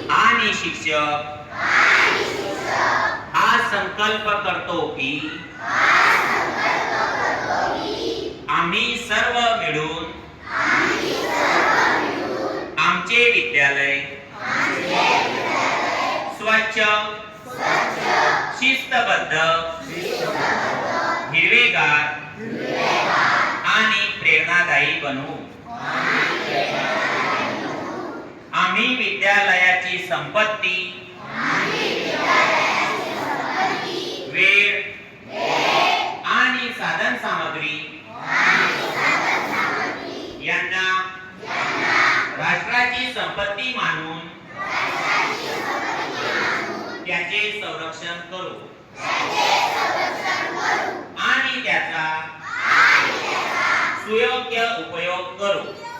आणि शिक्षक हा संकल्प करतो की आम्ही सर्व मिळून आमचे विद्यालय स्वच्छ, शिस्तबद्ध, हिरवेगार आणि प्रेरणादायी बनवू। आम्ही विद्यालयाची संपत्ती, वेळ आणि साधन सामग्री यांना राष्ट्राची संपत्ती मानून त्याचे संरक्षण करू आणि त्याचा सुयोग्य उपयोग करू।